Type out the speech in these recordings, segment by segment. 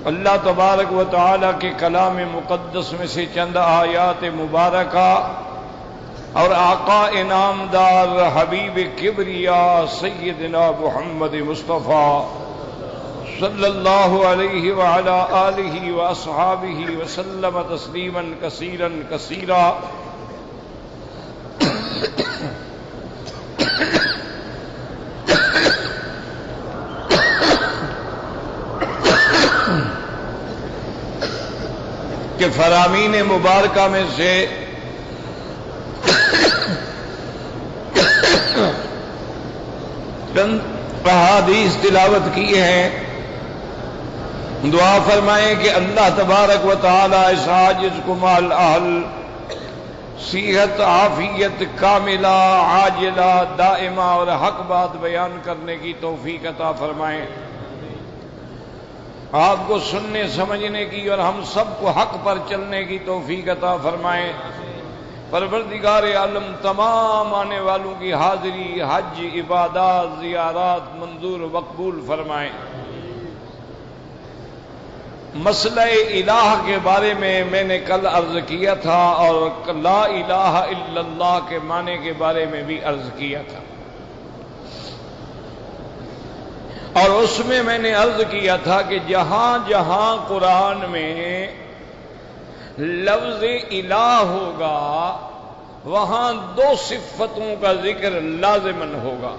اللہ تبارک و تعالی کے کلام مقدس میں سے چند آیات مبارکہ اور آقا انعامدار حبیب کبریا سیدنا محمد مصطفیٰ صلی اللہ علیہ وعلی آلہ واصحابہ وسلم تسلیما کثیرا کثیرا۔ کہ فرامین مبارکہ میں سے چند احادیث تلاوت کی ہیں۔ دعا فرمائیں کہ اللہ تبارک و تعالی اس عاجز کو مال اہل صحت عافیت کاملہ عاجلہ دائمہ اور حق بات بیان کرنے کی توفیق عطا فرمائیں، آپ کو سننے سمجھنے کی اور ہم سب کو حق پر چلنے کی توفیق عطا فرمائیں۔ پروردگار عالم تمام آنے والوں کی حاضری حج عبادات زیارات منظور و مقبول فرمائیں۔ مسئلہ الہ کے بارے میں نے کل عرض کیا تھا اور لا الہ الا اللہ کے معنی کے بارے میں بھی عرض کیا تھا، اور اس میں نے عرض کیا تھا کہ جہاں جہاں قرآن میں لفظ الہ ہوگا وہاں دو صفتوں کا ذکر لازماً ہوگا،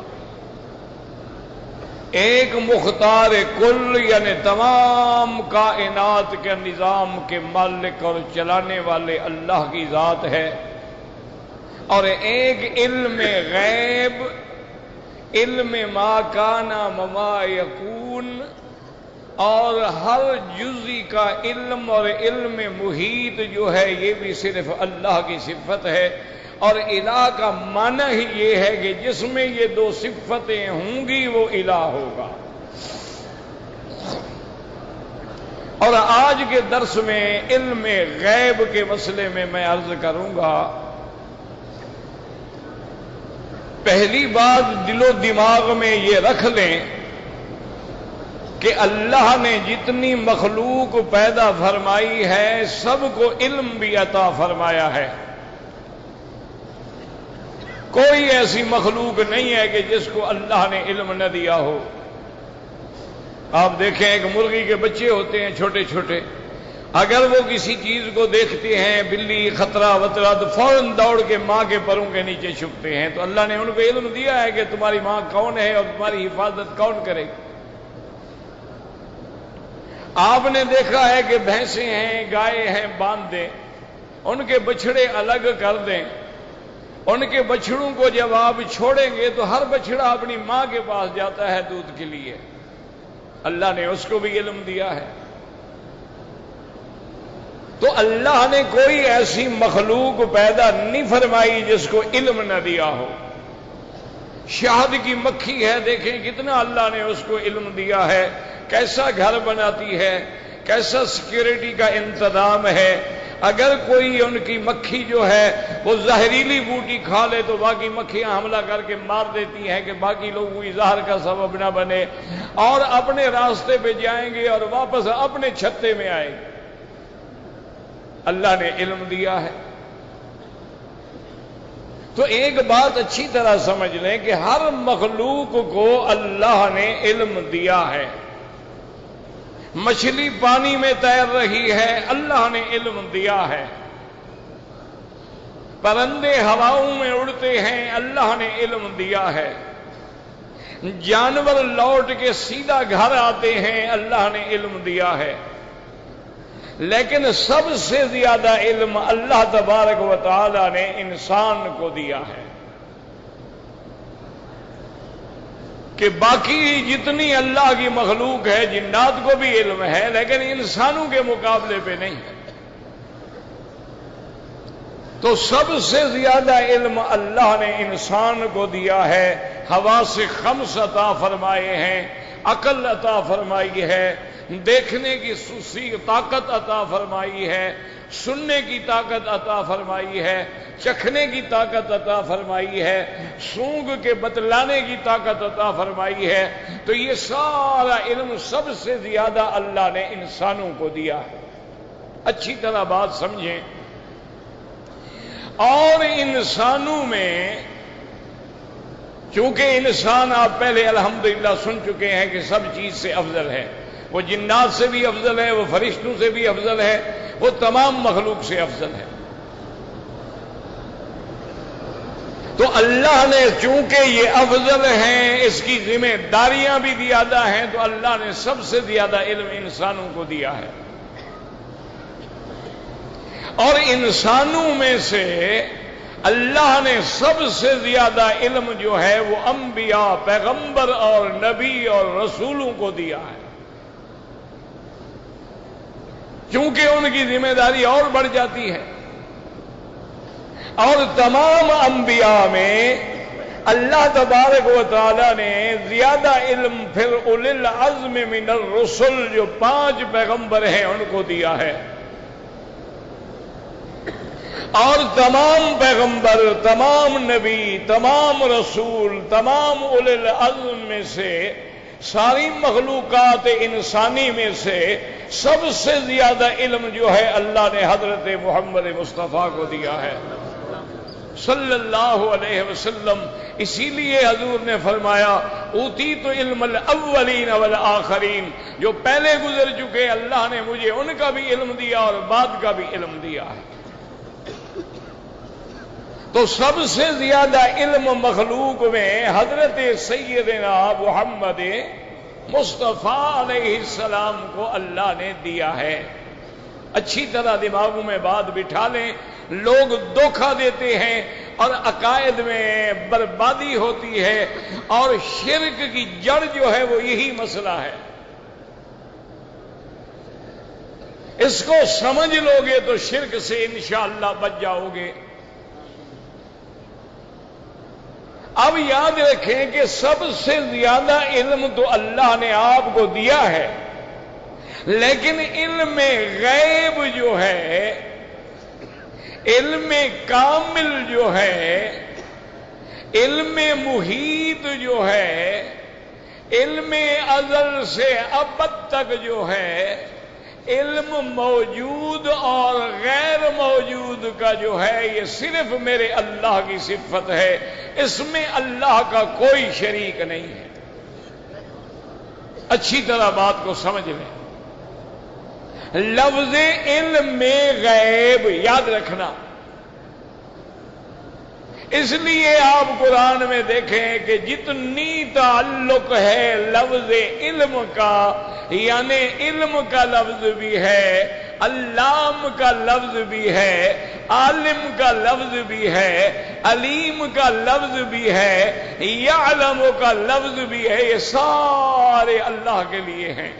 ایک مختار کل یعنی تمام کائنات کے نظام کے مالک اور چلانے والے اللہ کی ذات ہے، اور ایک علم غیب علم ما کان وما یکون اور ہر جزئی کا علم اور علم محیط جو ہے یہ بھی صرف اللہ کی صفت ہے، اور الہ کا معنی ہی یہ ہے کہ جس میں یہ دو صفتیں ہوں گی وہ الہ ہوگا۔ اور آج کے درس میں علم غیب کے مسئلے میں عرض کروں گا۔ پہلی بات دل و دماغ میں یہ رکھ لیں کہ اللہ نے جتنی مخلوق پیدا فرمائی ہے سب کو علم بھی عطا فرمایا ہے، کوئی ایسی مخلوق نہیں ہے کہ جس کو اللہ نے علم نہ دیا ہو۔ آپ دیکھیں ایک مرغی کے بچے ہوتے ہیں چھوٹے چھوٹے، اگر وہ کسی چیز کو دیکھتے ہیں بلی خطرہ وطرہ تو فوراً دوڑ کے ماں کے پروں کے نیچے چھپتے ہیں، تو اللہ نے ان کو علم دیا ہے کہ تمہاری ماں کون ہے اور تمہاری حفاظت کون کرے۔ آپ نے دیکھا ہے کہ بھینسیں ہیں گائے ہیں باندھ دیں، ان کے بچھڑے الگ کر دیں، ان کے بچڑوں کو جب آپ چھوڑیں گے تو ہر بچڑا اپنی ماں کے پاس جاتا ہے دودھ کے لیے، اللہ نے اس کو بھی علم دیا ہے۔ تو اللہ نے کوئی ایسی مخلوق پیدا نہیں فرمائی جس کو علم نہ دیا ہو۔ شہد کی مکھی ہے، دیکھیں کتنا اللہ نے اس کو علم دیا ہے، کیسا گھر بناتی ہے، کیسا سیکیورٹی کا انتظام ہے۔ اگر کوئی ان کی مکھی جو ہے وہ زہریلی بوٹی کھا لے تو باقی مکھیاں حملہ کر کے مار دیتی ہیں کہ باقی لوگوں کی زہر کا سبب نہ بنے، اور اپنے راستے پہ جائیں گے اور واپس اپنے چھتے میں آئیں گے۔ اللہ نے علم دیا ہے۔ تو ایک بات اچھی طرح سمجھ لیں کہ ہر مخلوق کو اللہ نے علم دیا ہے۔ مچھلی پانی میں تیر رہی ہے، اللہ نے علم دیا ہے۔ پرندے ہواؤں میں اڑتے ہیں، اللہ نے علم دیا ہے۔ جانور لوٹ کے سیدھا گھر آتے ہیں، اللہ نے علم دیا ہے۔ لیکن سب سے زیادہ علم اللہ تبارک و تعالی نے انسان کو دیا ہے، کہ باقی جتنی اللہ کی مخلوق ہے جنات کو بھی علم ہے لیکن انسانوں کے مقابلے پہ نہیں ہے۔ تو سب سے زیادہ علم اللہ نے انسان کو دیا ہے۔ حواس خمس عطا فرمائے ہیں، عقل عطا فرمائی ہے، دیکھنے کی طاقت عطا فرمائی ہے، سننے کی طاقت عطا فرمائی ہے، چکھنے کی طاقت عطا فرمائی ہے، سونگ کے بتلانے کی طاقت عطا فرمائی ہے، تو یہ سارا علم سب سے زیادہ اللہ نے انسانوں کو دیا ہے۔ اچھی طرح بات سمجھیں۔ اور انسانوں میں چونکہ انسان آپ پہلے الحمدللہ سن چکے ہیں کہ سب چیز سے افضل ہے، وہ جنات سے بھی افضل ہے، وہ فرشتوں سے بھی افضل ہے، وہ تمام مخلوق سے افضل ہے۔ تو اللہ نے چونکہ یہ افضل ہیں، اس کی ذمہ داریاں بھی زیادہ ہیں، تو اللہ نے سب سے زیادہ علم انسانوں کو دیا ہے۔ اور انسانوں میں سے اللہ نے سب سے زیادہ علم جو ہے وہ انبیاء، پیغمبر اور نبی اور رسولوں کو دیا ہے، چونکہ ان کی ذمہ داری اور بڑھ جاتی ہے۔ اور تمام انبیاء میں اللہ تبارک و تعالی نے زیادہ علم پھر اولی العزم من الرسل جو 5 پیغمبر ہیں ان کو دیا ہے۔ اور تمام پیغمبر، تمام نبی، تمام رسول، تمام اولی العزم میں سے، ساری مخلوقات انسانی میں سے سب سے زیادہ علم جو ہے اللہ نے حضرت محمد مصطفیٰ کو دیا ہے صلی اللہ علیہ وسلم۔ اسی لیے حضور نے فرمایا اوتیت علم الاولین والآخرین، جو پہلے گزر چکے اللہ نے مجھے ان کا بھی علم دیا اور بعد کا بھی علم دیا ہے۔ تو سب سے زیادہ علم مخلوق میں حضرت سیدنا محمد مصطفیٰ علیہ السلام کو اللہ نے دیا ہے۔ اچھی طرح دماغوں میں بات بٹھا لیں، لوگ دھوکہ دیتے ہیں اور عقائد میں بربادی ہوتی ہے، اور شرک کی جڑ جو ہے وہ یہی مسئلہ ہے۔ اس کو سمجھ لوگے تو شرک سے انشاءاللہ بچ جاؤ گے۔ اب یاد رکھیں کہ سب سے زیادہ علم تو اللہ نے آپ کو دیا ہے، لیکن علم غیب جو ہے، علم کامل جو ہے، علم محیط جو ہے، علم ازل سے ابد تک جو ہے، علم موجود اور غیر موجود کا جو ہے، یہ صرف میرے اللہ کی صفت ہے، اس میں اللہ کا کوئی شریک نہیں ہے۔ اچھی طرح بات کو سمجھ لیں۔ لفظ علم غیب یاد رکھنا، اس لیے آپ قرآن میں دیکھیں کہ جتنی تعلق ہے لفظ علم کا، یعنی علم کا لفظ بھی ہے، علام کا لفظ بھی ہے، عالم کا لفظ بھی ہے، علیم کا لفظ بھی ہے، یعلم کا لفظ بھی ہے، یہ سارے اللہ کے لیے ہیں۔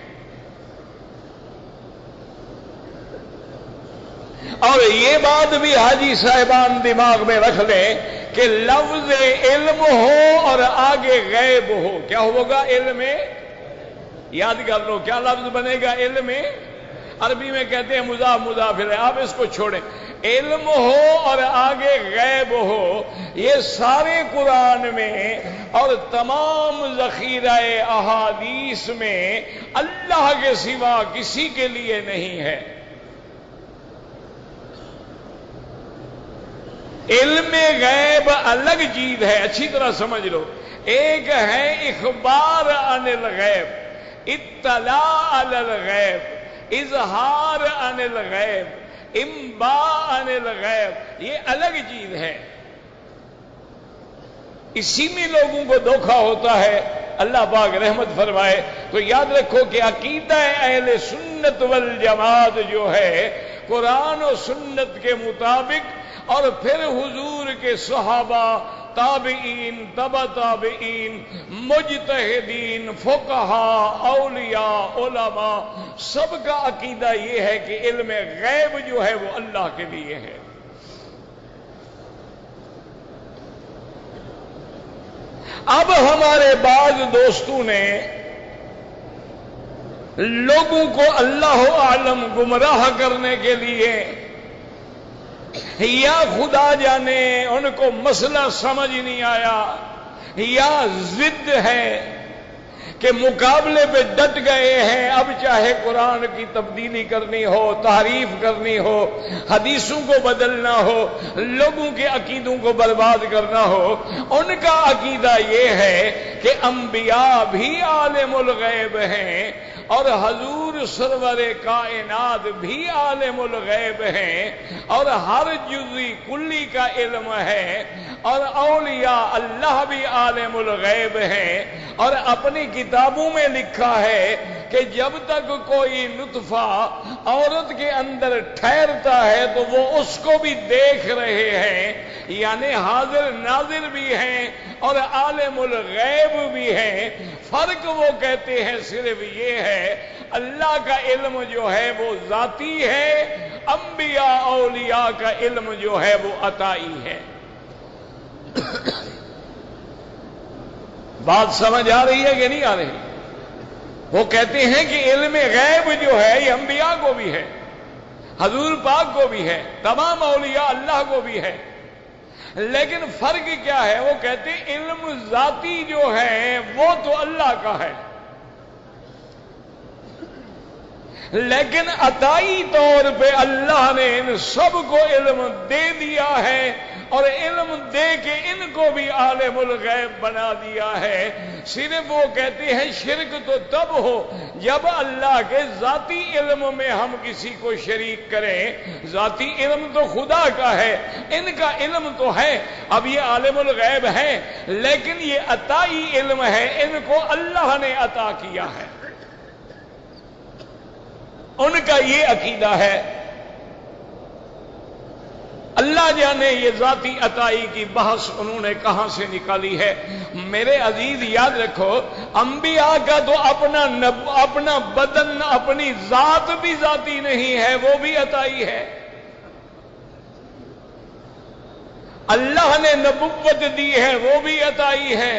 اور یہ بات بھی حاجی صاحبان دماغ میں رکھ لیں کہ لفظ علم ہو اور آگے غیب ہو، کیا ہوگا؟ علم یاد کر لو، کیا لفظ بنے گا؟ علم عربی میں کہتے ہیں مضاف مضاف الیہ، آپ اس کو چھوڑیں۔ علم ہو اور آگے غیب ہو، یہ سارے قرآن میں اور تمام ذخیرہ احادیث میں اللہ کے سوا کسی کے لیے نہیں ہے۔ علم غیب الگ چیز ہے، اچھی طرح سمجھ لو۔ ایک ہے اخبار عن الغیب، اطلاع علی الغیب، اظہار عن الغیب، انباء عن الغیب، یہ الگ چیز ہے۔ اسی میں لوگوں کو دھوکہ ہوتا ہے، اللہ پاک رحمت فرمائے۔ تو یاد رکھو کہ عقیدہ اہل سنت والجماعت جو ہے قرآن و سنت کے مطابق، اور پھر حضور کے صحابہ، تابعین، تبع تابعین، مجتہدین، فقہاء، اولیاء، علماء، سب کا عقیدہ یہ ہے کہ علم غیب جو ہے وہ اللہ کے لیے ہے۔ اب ہمارے بعض دوستوں نے لوگوں کو اللہ اعلم گمراہ کرنے کے لیے یا خدا جانے ان کو مسئلہ سمجھ نہیں آیا، یا ضد ہے کہ مقابلے پہ ڈٹ گئے ہیں، اب چاہے قرآن کی تبدیلی کرنی ہو، تحریف کرنی ہو، حدیثوں کو بدلنا ہو، لوگوں کے عقیدوں کو برباد کرنا ہو، ان کا عقیدہ یہ ہے کہ انبیاء بھی عالم الغیب ہیں اور حضور سرور کائنات بھی عالم الغیب ہیں اور ہر جزئی کلی کا علم ہے، اور اولیاء اللہ بھی عالم الغیب ہیں، اور اپنی کتابوں میں لکھا ہے کہ جب تک کوئی نطفہ عورت کے اندر ٹھہرتا ہے تو وہ اس کو بھی دیکھ رہے ہیں، یعنی حاضر ناظر بھی ہیں اور عالم الغیب بھی ہیں۔ فرق وہ کہتے ہیں صرف یہ ہے، اللہ کا علم جو ہے وہ ذاتی ہے، انبیاء اولیاء کا علم جو ہے وہ عطائی ہے۔ بات سمجھ آ رہی ہے کہ نہیں آ رہی؟ وہ کہتے ہیں کہ علم غیب جو ہے یہ انبیاء کو بھی ہے، حضور پاک کو بھی ہے، تمام اولیاء اللہ کو بھی ہے، لیکن فرق کیا ہے؟ وہ کہتے ہیں علم ذاتی جو ہے وہ تو اللہ کا ہے، لیکن عطائی طور پہ اللہ نے ان سب کو علم دے دیا ہے، اور علم دے کے ان کو بھی عالم الغیب بنا دیا ہے۔ صرف وہ کہتے ہیں شرک تو تب ہو جب اللہ کے ذاتی علم میں ہم کسی کو شریک کریں۔ ذاتی علم تو خدا کا ہے، ان کا علم تو ہے، اب یہ عالم الغیب ہے، لیکن یہ عطائی علم ہے، ان کو اللہ نے عطا کیا ہے، ان کا یہ عقیدہ ہے۔ اللہ جانے یہ ذاتی عطائی کی بحث انہوں نے کہاں سے نکالی ہے۔ میرے عزیز یاد رکھو، انبیاء کا تو اپنا بدن، اپنی ذات بھی ذاتی نہیں ہے، وہ بھی عطائی ہے۔ اللہ نے نبوت دی ہے، وہ بھی عطائی ہے۔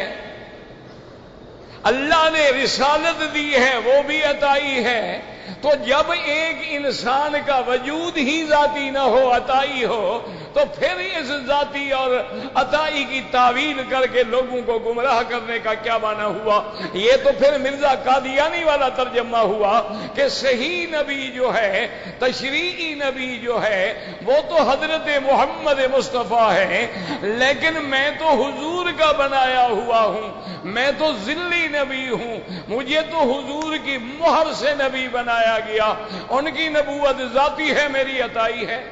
اللہ نے رسالت دی ہے، وہ بھی عطائی ہے۔ تو جب ایک انسان کا وجود ہی ذاتی نہ ہو، عطائی ہو، تو پھر اس ذاتی اور عطائی کی تعویل کر کے لوگوں کو گمراہ کرنے کا کیا معنی ہوا؟ یہ تو پھر مرزا قادیانی والا ترجمہ ہوا کہ صحیح نبی جو ہے، تشریعی نبی جو ہے، وہ تو حضرت محمد مصطفیٰ ہے، لیکن میں تو حضور کا بنایا ہوا ہوں، میں تو ذلی نبی ہوں، مجھے تو حضور کی مہر سے نبی بنایا گیا، ان کی نبوت ذاتی ہے، میری عطائی ہے۔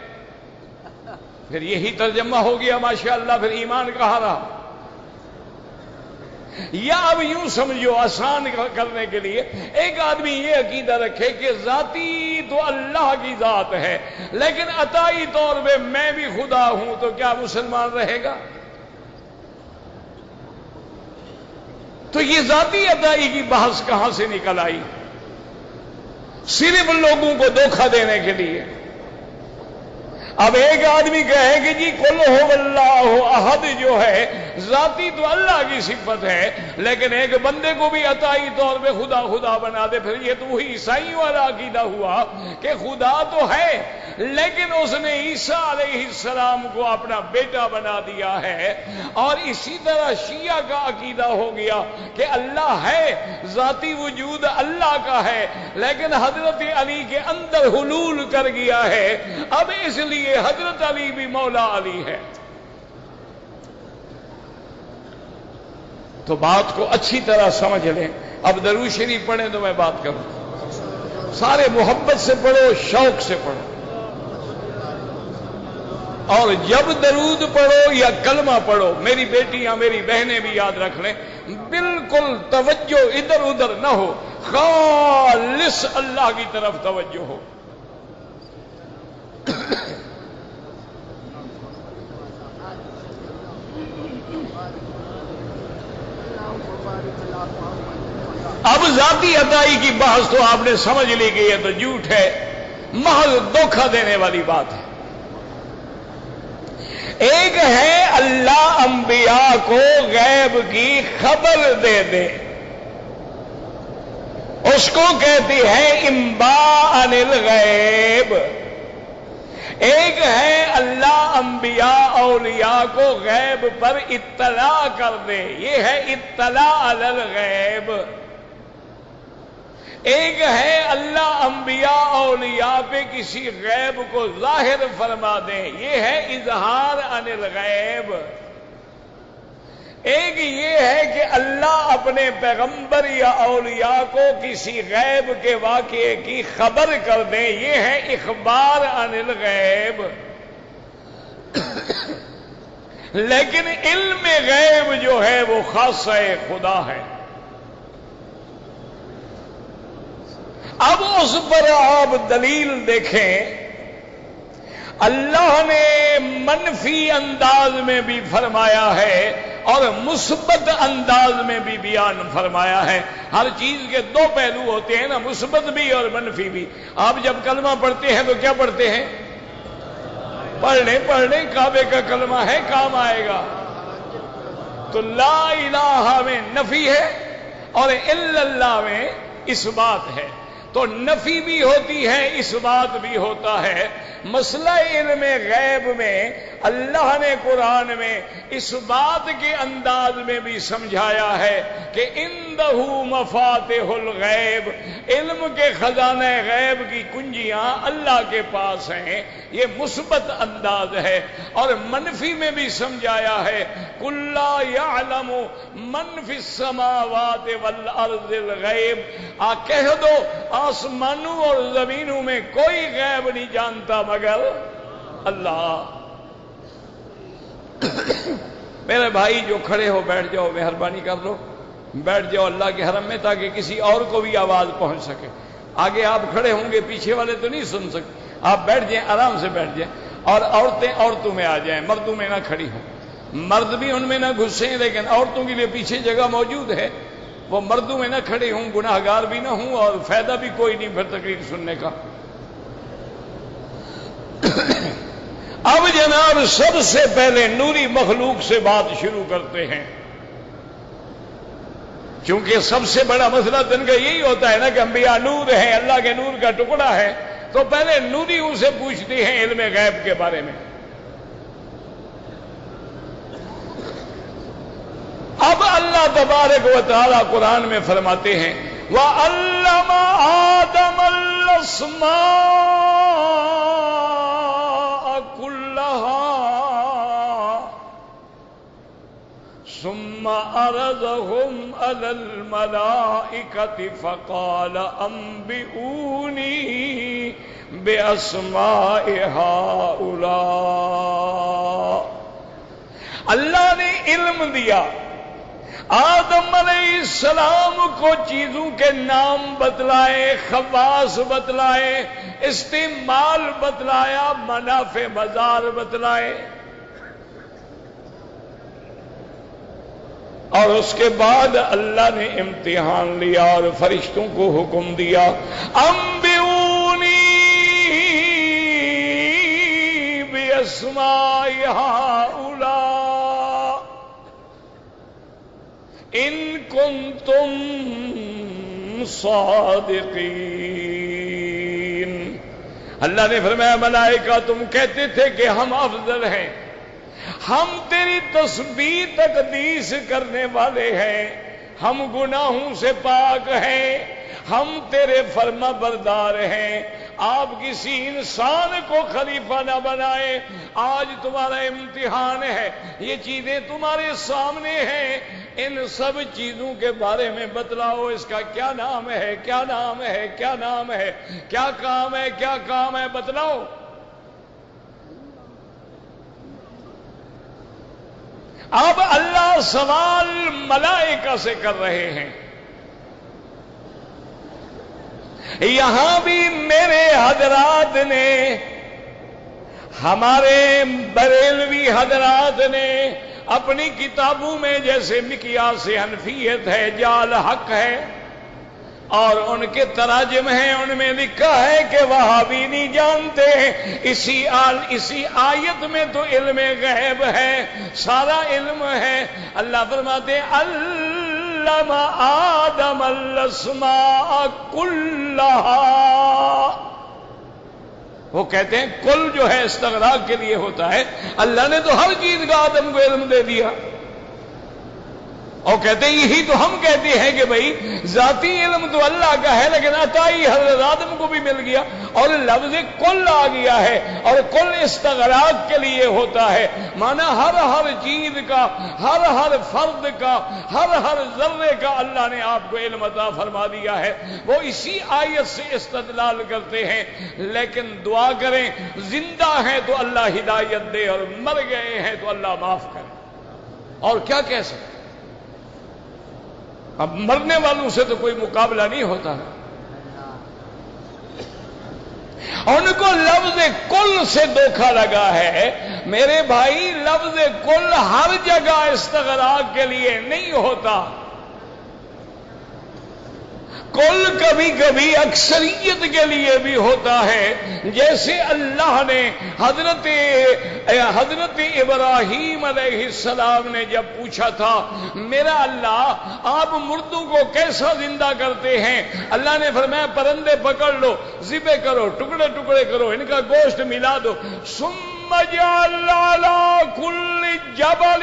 پھر یہی ترجمہ ہو گیا، ماشاءاللہ، پھر ایمان کہاں رہا؟ یا اب یوں سمجھو آسان کرنے کے لیے، ایک آدمی یہ عقیدہ رکھے کہ ذاتی تو اللہ کی ذات ہے، لیکن عطائی طور پہ میں بھی خدا ہوں، تو کیا مسلمان رہے گا؟ تو یہ ذاتی عطائی کی بحث کہاں سے نکل آئی؟ صرف لوگوں کو دھوکہ دینے کے لیے۔ اب ایک آدمی کہے کہ جی قل هو اللہ احد جو ہے ذاتی تو اللہ کی صفت ہے، لیکن ایک بندے کو بھی عطائی طور پہ خدا خدا بنا دے، پھر یہ تو وہی عیسائی والا عقیدہ ہوا کہ خدا تو ہے لیکن اس نے عیسیٰ علیہ السلام کو اپنا بیٹا بنا دیا ہے۔ اور اسی طرح شیعہ کا عقیدہ ہو گیا کہ اللہ ہے، ذاتی وجود اللہ کا ہے، لیکن حضرت علی کے اندر حلول کر گیا ہے، اب اس لیے حضرت علی بھی مولا علی ہے۔ تو بات کو اچھی طرح سمجھ لیں۔ اب درود شریف پڑھیں تو میں بات کروں، سارے محبت سے پڑھو، شوق سے پڑھو، اور جب درود پڑھو یا کلمہ پڑھو، میری بیٹیاں میری بہنیں بھی یاد رکھ لیں، بالکل توجہ ادھر ادھر نہ ہو، خالص اللہ کی طرف توجہ ہو۔ اب ذاتی عطائی کی بحث تو آپ نے سمجھ لی کہ یہ تو جھوٹ ہے، محض دھوکہ دینے والی بات ہے۔ ایک ہے اللہ انبیاء کو غیب کی خبر دے دے، اس کو کہتی ہے انباء عن الغیب۔ ایک ہے اللہ انبیاء اولیاء کو غیب پر اطلاع کر دے، یہ ہے اطلاع علی الغیب۔ ایک ہے اللہ انبیاء اولیاء پہ کسی غیب کو ظاہر فرما دے، یہ ہے اظہار عن الغیب۔ ایک یہ ہے کہ اللہ اپنے پیغمبر یا اولیاء کو کسی غیب کے واقعے کی خبر کر دے، یہ ہے اخبار عن الغیب۔ لیکن علم غیب جو ہے وہ خاصہ خدا ہے۔ اب اس پر آپ دلیل دیکھیں، اللہ نے منفی انداز میں بھی فرمایا ہے اور مثبت انداز میں بھی بیان فرمایا ہے۔ ہر چیز کے دو پہلو ہوتے ہیں نا، مثبت بھی اور منفی بھی۔ آپ جب کلمہ پڑھتے ہیں تو کیا پڑھتے ہیں؟ پڑھ لیں کعبے کا کلمہ ہے، کام آئے گا۔ تو لا الہ میں نفی ہے اور الا اللہ میں اس بات ہے، تو نفی بھی ہوتی ہے، اس بات بھی ہوتا ہے۔ مسئلہ علم غیب میں اللہ نے قرآن میں اس بات کے انداز میں بھی سمجھایا ہے کہ عندہ مفاتح الغیب، علم کے خزانہ غیب کی کنجیاں اللہ کے پاس ہیں، یہ مثبت انداز ہے۔ اور منفی میں بھی سمجھایا ہے قل لا یعلم من فی السماوات والارض الغیب، کہہ دو آسمانوں اور زمینوں میں کوئی غیب نہیں جانتا مگر اللہ۔ میرے بھائی جو کھڑے ہو بیٹھ جاؤ، مہربانی کر لو بیٹھ جاؤ اللہ کے حرم میں، تاکہ کسی اور کو بھی آواز پہنچ سکے۔ آگے آپ کھڑے ہوں گے، پیچھے والے تو نہیں سن سکتے، آپ بیٹھ جائیں، آرام سے بیٹھ جائیں۔ اور عورتیں عورتوں میں آ جائیں، مردوں میں نہ کھڑی ہوں، مرد بھی ان میں نہ گھسیں، لیکن عورتوں کے لیے پیچھے جگہ موجود ہے، وہ مردوں میں نہ کھڑے ہوں، گناہ گار بھی نہ ہوں اور فائدہ بھی کوئی نہیں پھر تقریر سننے کا۔ اب جناب سب سے پہلے نوری مخلوق سے بات شروع کرتے ہیں، کیونکہ سب سے بڑا مسئلہ دن کا یہی ہوتا ہے نا کہ انبیاء نور ہیں، اللہ کے نور کا ٹکڑا ہے، تو پہلے نوری ان سے پوچھتے ہیں علم غیب کے بارے میں۔ اب اللہ تبارک و تعالی قرآن میں فرماتے ہیں وَعَلَّمَ آدَمَ الْأَسْمَاءَ كُلَّهَا ثُمَّ عَرَضَهُمْ عَلَى الْمَلَائِكَةِ فَقَالَ أَنبِئُونِي بِأَسْمَاءِ هَؤُلَاءِ۔ اللہ نے علم دیا، آدم علیہ السلام کو چیزوں کے نام بتلائے، خواص بتلائے، استعمال بتلایا، منافع مضار بتلائے، اور اس کے بعد اللہ نے امتحان لیا اور فرشتوں کو حکم دیا انبئونی باسماء ہؤلاء ان کنتم صادقین۔ اللہ نے فرمایا ملائکہ تم کہتے تھے کہ ہم افضل ہیں، ہم تیری تسبیح تقدیس کرنے والے ہیں، ہم گناہوں سے پاک ہیں، ہم تیرے فرما بردار ہیں، آپ کسی انسان کو خلیفہ نہ بنائے، آج تمہارا امتحان ہے، یہ چیزیں تمہارے سامنے ہیں، ان سب چیزوں کے بارے میں بتلاؤ، اس کا کیا نام ہے، کیا نام ہے، کیا نام ہے، کیا کام ہے، کیا کام ہے، بتلاؤ۔ اب اللہ سوال ملائکہ سے کر رہے ہیں۔ یہاں بھی میرے حضرات نے، ہمارے بریلوی حضرات نے اپنی کتابوں میں جیسے مقیاس حنفیت ہے، جال حق ہے، اور ان کے تراجم ہیں، ان میں لکھا ہے کہ وہابی نہیں جانتے، اسی آیت میں تو علم غیب ہے، سارا علم ہے۔ اللہ فرماتے علم آدم الاسماء کلہا، وہ کہتے ہیں کل جو ہے استغراق کے لیے ہوتا ہے، اللہ نے تو ہر چیز کا آدم کو علم دے دیا، اور کہتے ہیں یہی تو ہم کہتے ہیں کہ بھئی ذاتی علم تو اللہ کا ہے لیکن عطائی حضرت آدم کو بھی مل گیا، اور لفظ کل آ گیا ہے، اور کل استغراق کے لیے ہوتا ہے، مانا ہر چیز کا، ہر فرد کا، ہر ذرے کا اللہ نے آپ کو علم عطا فرما دیا ہے۔ وہ اسی آیت سے استدلال کرتے ہیں، لیکن دعا کریں زندہ ہیں تو اللہ ہدایت دے، اور مر گئے ہیں تو اللہ معاف کرے، اور کیا کہہ سکتے۔ اب مرنے والوں سے تو کوئی مقابلہ نہیں ہوتا، ان کو لفظ کل سے دھوکہ لگا ہے۔ میرے بھائی لفظ کل ہر جگہ استغراق کے لیے نہیں ہوتا، کل کبھی کبھی اکثریت کے لیے بھی ہوتا ہے، جیسے اللہ نے حضرت ابراہیم علیہ السلام نے جب پوچھا تھا میرا اللہ آپ مردوں کو کیسا زندہ کرتے ہیں، اللہ نے فرمایا پرندے پکڑ لو، ذبح کرو، ٹکڑے ٹکڑے کرو، ان کا گوشت ملا دو، ثم جعل علی کل جبل،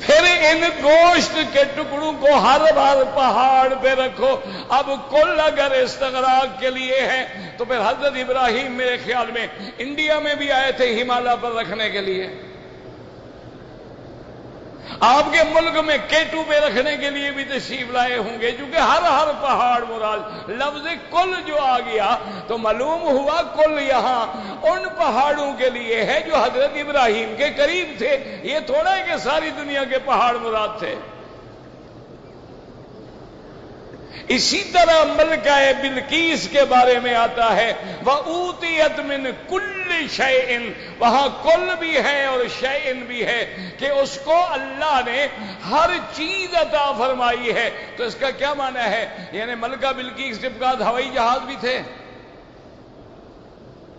پھر ان گوشت کے ٹکڑوں کو ہر پہاڑ پہ رکھو۔ اب کل اگر استغراق کے لیے ہے تو پھر حضرت ابراہیم میرے خیال میں انڈیا میں بھی آئے تھے ہمالیہ پر رکھنے کے لیے، آپ کے ملک میں کیٹو پہ رکھنے کے لیے بھی تشریف لائے ہوں گے، کیونکہ ہر پہاڑ مراد لفظ کل جو آ گیا تو معلوم ہوا کل یہاں ان پہاڑوں کے لیے ہے جو حضرت ابراہیم کے قریب تھے، یہ تھوڑا ہے کہ ساری دنیا کے پہاڑ مراد تھے۔ اسی طرح ملکہ بلقیس کے بارے میں آتا ہے وَأُوتِيَتْ مِنْ كُلِّ شَيْءٍ، وہاں کل بھی ہے اور شیئن بھی ہے کہ اس کو اللہ نے ہر چیز عطا فرمائی ہے۔ تو اس کا کیا معنی ہے؟ یعنی ملکہ بلقیس کے بعد ہوائی جہاز بھی تھے؟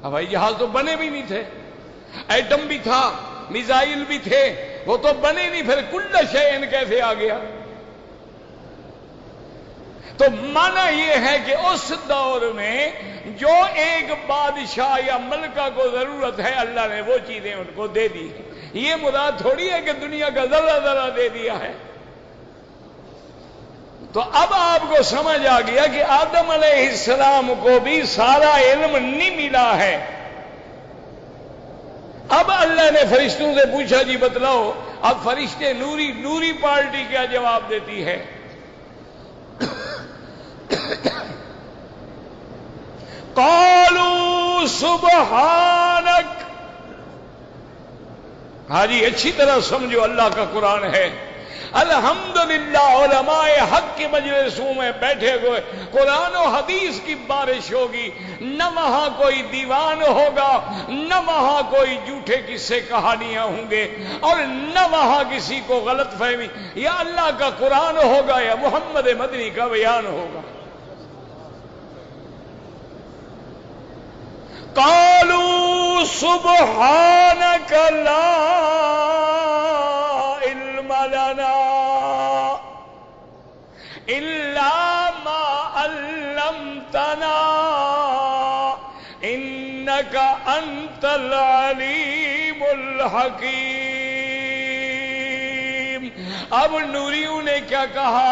ہوائی جہاز تو بنے بھی نہیں تھے، ایٹم بھی تھا، میزائل بھی تھے، وہ تو بنے نہیں، پھر کل شیئن کیسے آ گیا؟ تو معنی یہ ہے کہ اس دور میں جو ایک بادشاہ یا ملکہ کو ضرورت ہے اللہ نے وہ چیزیں ان کو دے دی، یہ مراد تھوڑی ہے کہ دنیا کا ذرہ ذرہ دے دیا ہے۔ تو اب آپ کو سمجھ آ گیا کہ آدم علیہ السلام کو بھی سارا علم نہیں ملا ہے۔ اب اللہ نے فرشتوں سے پوچھا جی بتلاؤ، اب فرشتے نوری پارٹی کیا جواب دیتی ہے؟ قالوا سبحانک، ہاں جی اچھی طرح سمجھو اللہ کا قرآن ہے۔ الحمدللہ علماء حق کی مجلسوں میں بیٹھے ہوئے قرآن و حدیث کی بارش ہوگی، نہ وہاں کوئی دیوان ہوگا، نہ وہاں کوئی جھوٹے قصے کہانیاں ہوں گے، اور نہ وہاں کسی کو غلط فہمی، یا اللہ کا قرآن ہوگا یا محمد مدنی کا بیان ہوگا۔ قالوا سبحانك لا علم لنا إلا ما علمتنا إنك أنت العليم الحكيم۔ اب نوریوں نے کیا کہا؟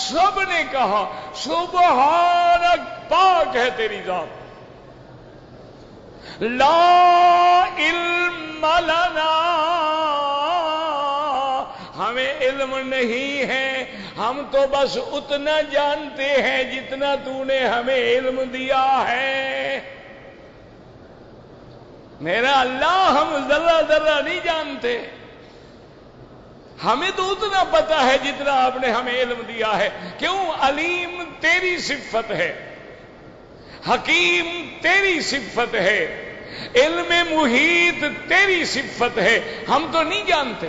سب نے کہا سبحانک، پاک ہے تیری ذات، لا علم لنا، ہمیں علم نہیں ہے، ہم تو بس اتنا جانتے ہیں جتنا تو نے ہمیں علم دیا ہے۔ میرا اللہ ہم ذرہ ذرہ نہیں جانتے، ہمیں تو اتنا پتا ہے جتنا آپ نے ہمیں علم دیا ہے۔ کیوں؟ علیم تیری صفت ہے، حکیم تیری صفت ہے، علم محیط تیری صفت ہے، ہم تو نہیں جانتے۔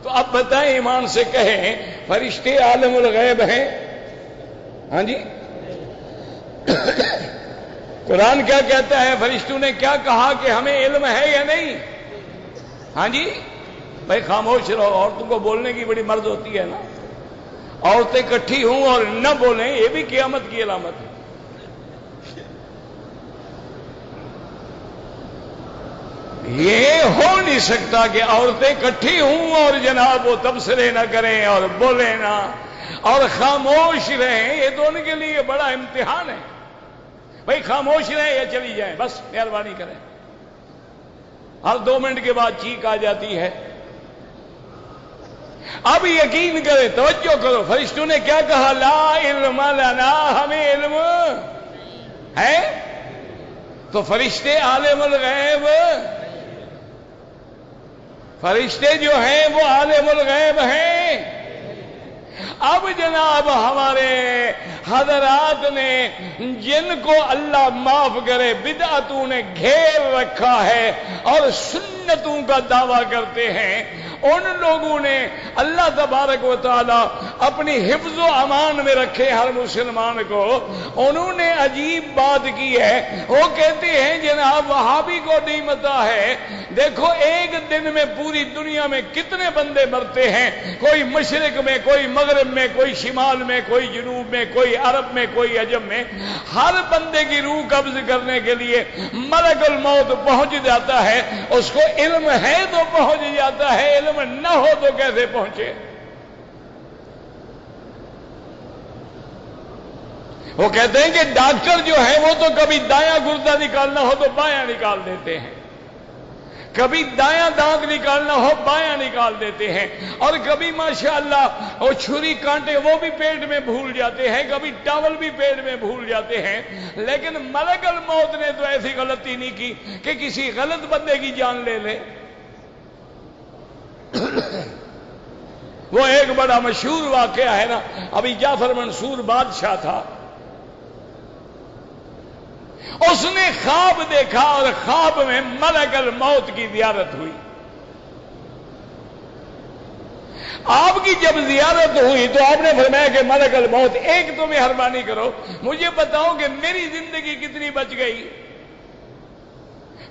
تو اب بتائیں، ایمان سے کہیں فرشتے عالم الغیب ہیں؟ ہاں جی، قرآن کیا کہتا ہے؟ فرشتوں نے کیا کہا کہ ہمیں علم ہے یا نہیں؟ ہاں جی بھائی خاموش رہو، عورتوں کو بولنے کی بڑی مرض ہوتی ہے نا، عورتیں اکٹھی ہوں اور نہ بولیں یہ بھی قیامت کی علامت ہے۔ یہ ہو نہیں سکتا کہ عورتیں اکٹھی ہوں اور جناب وہ تبصرے نہ کریں اور بولیں نہ اور خاموش رہیں. یہ تو ان کے لیے بڑا امتحان ہے. بھائی خاموش رہیں یا چلی جائیں, بس مہربانی کریں. ہر 2 منٹ کے بعد چیخ آ جاتی ہے. اب یقین کریں, توجہ کرو, فرشتوں نے کیا کہا؟ لا علم لنا, ہمیں علم ہے. تو فرشتے عالم الغیب, فرشتے جو ہیں وہ عالم الغیب ہیں. اب جناب ہمارے حضرات نے جن کو اللہ معاف کرے بدعتوں نے گھیر رکھا ہے اور سنتوں کا دعویٰ کرتے ہیں, ان لوگوں نے اللہ تبارک و تعالی اپنی حفظ و امان میں رکھے ہر مسلمان کو. انہوں نے عجیب بات کی ہے, وہ کہتے ہیں جناب وہابی کو نہیں پتا ہے, دیکھو ایک دن میں پوری دنیا میں کتنے بندے مرتے ہیں, کوئی مشرق میں, کوئی مغرب میں, کوئی شمال میں, کوئی جنوب میں, کوئی عرب میں, کوئی عجم میں. ہر بندے کی روح قبض کرنے کے لیے ملک الموت پہنچ جاتا ہے. اس کو علم ہے تو پہنچ جاتا ہے, علم نہ ہو تو کیسے پہنچے؟ وہ کہتے ہیں کہ ڈاکٹر جو ہے وہ تو کبھی دایاں گردہ نکالنا ہو تو بایاں نکال دیتے ہیں, کبھی دایاں دانت نکالنا ہو بایاں نکال دیتے ہیں, اور کبھی ماشاءاللہ وہ چھری کانٹے وہ بھی پیٹ میں بھول جاتے ہیں, کبھی ٹاول بھی پیٹ میں بھول جاتے ہیں. لیکن ملک الموت نے تو ایسی غلطی نہیں کی کہ کسی غلط بندے کی جان لے لے. وہ ایک بڑا مشہور واقعہ ہے نا, ابھی جعفر منصور بادشاہ تھا, اس نے خواب دیکھا اور خواب میں ملک الموت کی زیارت ہوئی. آپ کی جب زیارت ہوئی تو آپ نے فرمایا کہ ملک الموت ایک تو مہربانی کرو, مجھے بتاؤ کہ میری زندگی کتنی بچ گئی,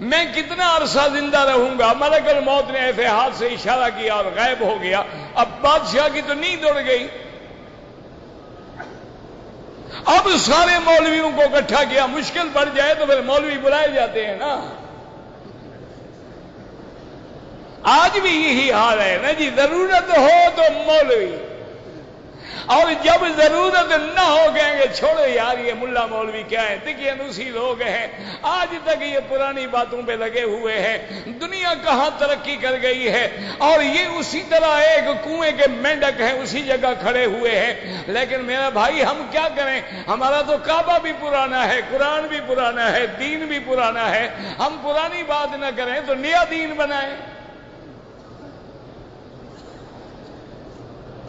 میں کتنا عرصہ زندہ رہوں گا. ملک الموت نے ایسے ہاتھ سے اشارہ کیا اور غائب ہو گیا. اب بادشاہ کی تو نیند اڑ گئی. اب سارے مولویوں کو اکٹھا کیا, مشکل پڑ جائے تو پھر مولوی بلائے جاتے ہیں نا. آج بھی یہی حال ہے نا جی, ضرورت ہو تو مولوی, اور جب ضرورت نہ ہو کہیں گے چھوڑو یار یہ ملا مولوی کیا ہے, دیکھیے اسی لوگ ہیں آج تک یہ پرانی باتوں پہ لگے ہوئے ہیں. دنیا کہاں ترقی کر گئی ہے, اور یہ اسی طرح ایک کنویں کے مینڈک ہیں, اسی جگہ کھڑے ہوئے ہیں. لیکن میرا بھائی ہم کیا کریں, ہمارا تو کعبہ بھی پرانا ہے, قرآن بھی پرانا ہے, دین بھی پرانا ہے. ہم پرانی بات نہ کریں تو نیا دین بنائیں.